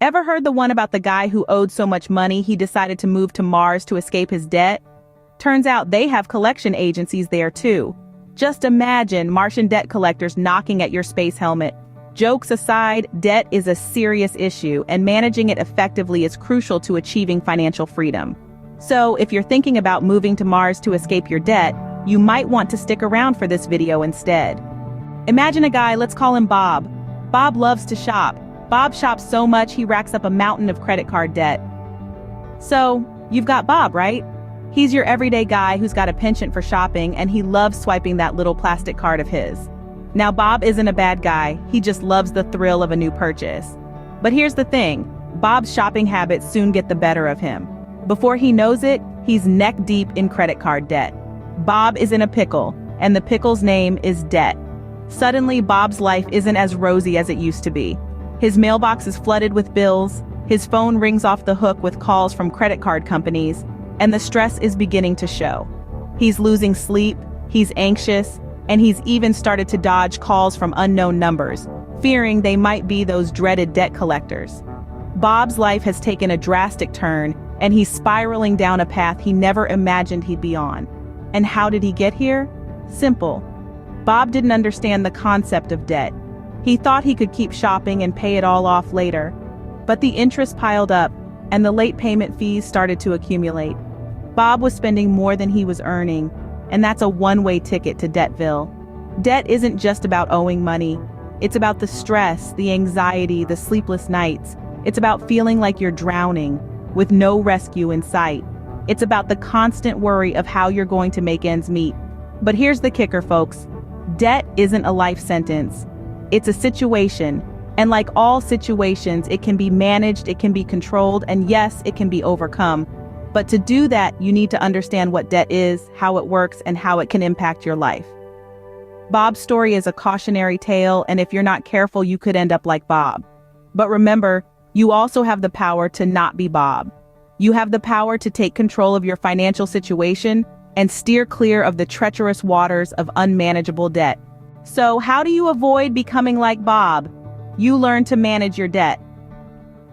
Ever heard the one about the guy who owed so much money he decided to move to Mars to escape his debt? Turns out they have collection agencies there too. Just imagine Martian debt collectors knocking at your space helmet. Jokes aside, debt is a serious issue, and managing it effectively is crucial to achieving financial freedom. So, if you're thinking about moving to Mars to escape your debt, you might want to stick around for this video instead. Imagine a guy, let's call him Bob. Bob loves to shop. Bob shops so much he racks up a mountain of credit card debt. So, you've got Bob, right? He's your everyday guy who's got a penchant for shopping, and he loves swiping that little plastic card of his. Now, Bob isn't a bad guy, he just loves the thrill of a new purchase. But here's the thing, Bob's shopping habits soon get the better of him. Before he knows it, he's neck deep in credit card debt. Bob is in a pickle, and the pickle's name is debt. Suddenly, Bob's life isn't as rosy as it used to be. His mailbox is flooded with bills, his phone rings off the hook with calls from credit card companies, and the stress is beginning to show. He's losing sleep, he's anxious, and he's even started to dodge calls from unknown numbers, fearing they might be those dreaded debt collectors. Bob's life has taken a drastic turn, and he's spiraling down a path he never imagined he'd be on. And how did he get here? Simple. Bob didn't understand the concept of debt. He thought he could keep shopping and pay it all off later. But the interest piled up, and the late payment fees started to accumulate. Bob was spending more than he was earning, and that's a one-way ticket to Debtville. Debt isn't just about owing money. It's about the stress, the anxiety, the sleepless nights. It's about feeling like you're drowning, with no rescue in sight. It's about the constant worry of how you're going to make ends meet. But here's the kicker, folks. Debt isn't a life sentence. It's a situation. And like all situations, it can be managed, it can be controlled, and yes, it can be overcome. But to do that, you need to understand what debt is, how it works, and how it can impact your life. Bob's story is a cautionary tale, and if you're not careful, you could end up like Bob. But remember, you also have the power to not be Bob. You have the power to take control of your financial situation and steer clear of the treacherous waters of unmanageable debt. So how do you avoid becoming like Bob? You learn to manage your debt.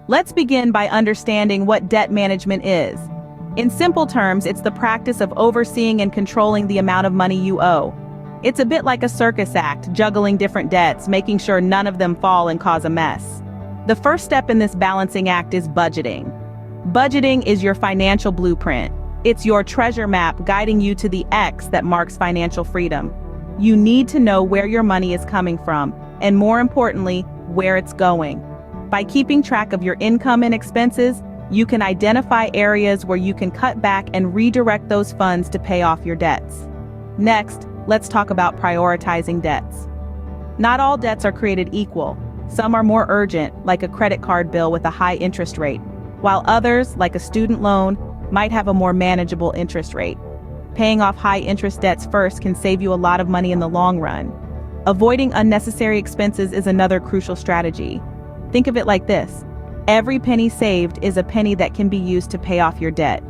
Let's begin by understanding what debt management is. In simple terms, it's the practice of overseeing and controlling the amount of money you owe. It's a bit like a circus act, juggling different debts, making sure none of them fall and cause a mess. The first step in this balancing act is budgeting. Budgeting is your financial blueprint. It's your treasure map guiding you to the X that marks financial freedom. You need to know where your money is coming from, and more importantly, where it's going. By keeping track of your income and expenses, you can identify areas where you can cut back and redirect those funds to pay off your debts. Next, let's talk about prioritizing debts. Not all debts are created equal. Some are more urgent, like a credit card bill with a high interest rate, while others, like a student loan, might have a more manageable interest rate. Paying off high-interest debts first can save you a lot of money in the long run. Avoiding unnecessary expenses is another crucial strategy. Think of it like this. Every penny saved is a penny that can be used to pay off your debt.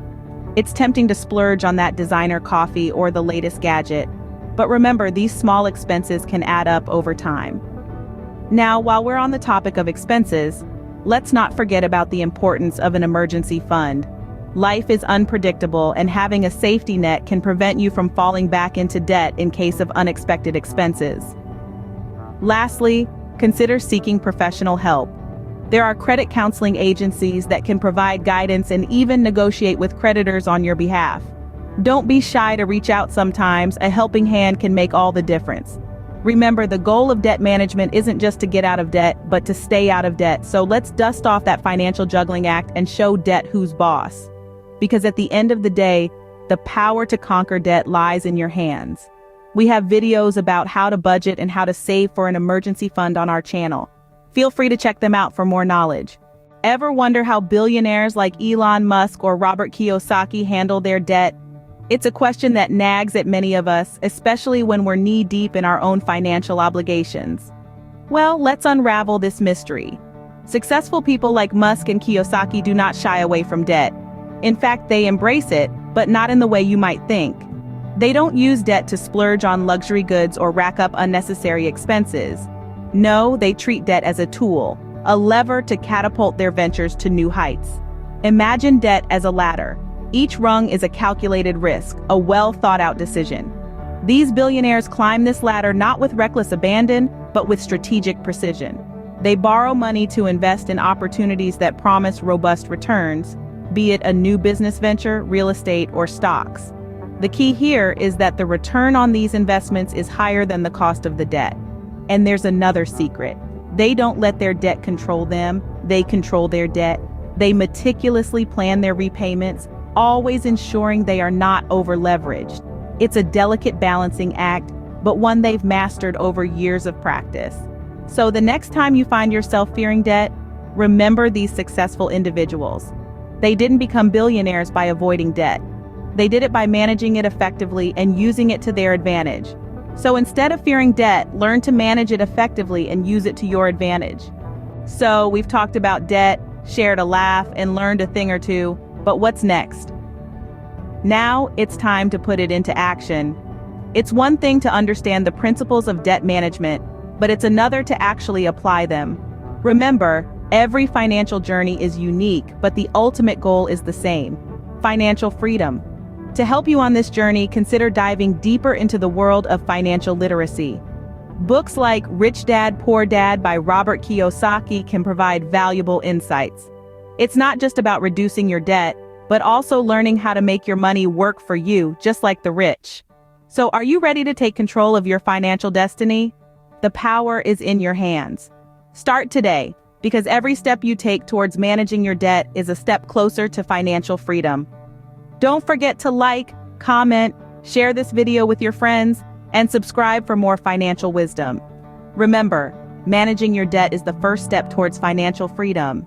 It's tempting to splurge on that designer coffee or the latest gadget, but remember, these small expenses can add up over time. Now, while we're on the topic of expenses, let's not forget about the importance of an emergency fund. Life is unpredictable, and having a safety net can prevent you from falling back into debt in case of unexpected expenses. Lastly, consider seeking professional help. There are credit counseling agencies that can provide guidance and even negotiate with creditors on your behalf. Don't be shy to reach out sometimes. A helping hand can make all the difference. Remember, the goal of debt management isn't just to get out of debt, but to stay out of debt. So let's dust off that financial juggling act and show debt who's boss. Because at the end of the day, the power to conquer debt lies in your hands. We have videos about how to budget and how to save for an emergency fund on our channel. Feel free to check them out for more knowledge. Ever wonder how billionaires like Elon Musk or Robert Kiyosaki handle their debt? It's a question that nags at many of us, especially when we're knee-deep in our own financial obligations. Well, let's unravel this mystery. Successful people like Musk and Kiyosaki do not shy away from debt. In fact, they embrace it, but not in the way you might think. They don't use debt to splurge on luxury goods or rack up unnecessary expenses. No, they treat debt as a tool, a lever to catapult their ventures to new heights. Imagine debt as a ladder. Each rung is a calculated risk, a well-thought-out decision. These billionaires climb this ladder not with reckless abandon, but with strategic precision. They borrow money to invest in opportunities that promise robust returns, be it a new business venture, real estate, or stocks. The key here is that the return on these investments is higher than the cost of the debt. And there's another secret. They don't let their debt control them, they control their debt. They meticulously plan their repayments, always ensuring they are not over-leveraged. It's a delicate balancing act, but one they've mastered over years of practice. So the next time you find yourself fearing debt, remember these successful individuals. They didn't become billionaires by avoiding debt. They did it by managing it effectively and using it to their advantage. So instead of fearing debt, learn to manage it effectively and use it to your advantage. So we've talked about debt, shared a laugh, and learned a thing or two, but what's next? Now it's time to put it into action. It's one thing to understand the principles of debt management, but it's another to actually apply them. Remember, every financial journey is unique, but the ultimate goal is the same: financial freedom. To help you on this journey, consider diving deeper into the world of financial literacy. Books like Rich Dad, Poor Dad by Robert Kiyosaki can provide valuable insights. It's not just about reducing your debt, but also learning how to make your money work for you, just like the rich. So are you ready to take control of your financial destiny? The power is in your hands. Start today, because every step you take towards managing your debt is a step closer to financial freedom. Don't forget to like, comment, share this video with your friends, and subscribe for more financial wisdom. Remember, managing your debt is the first step towards financial freedom.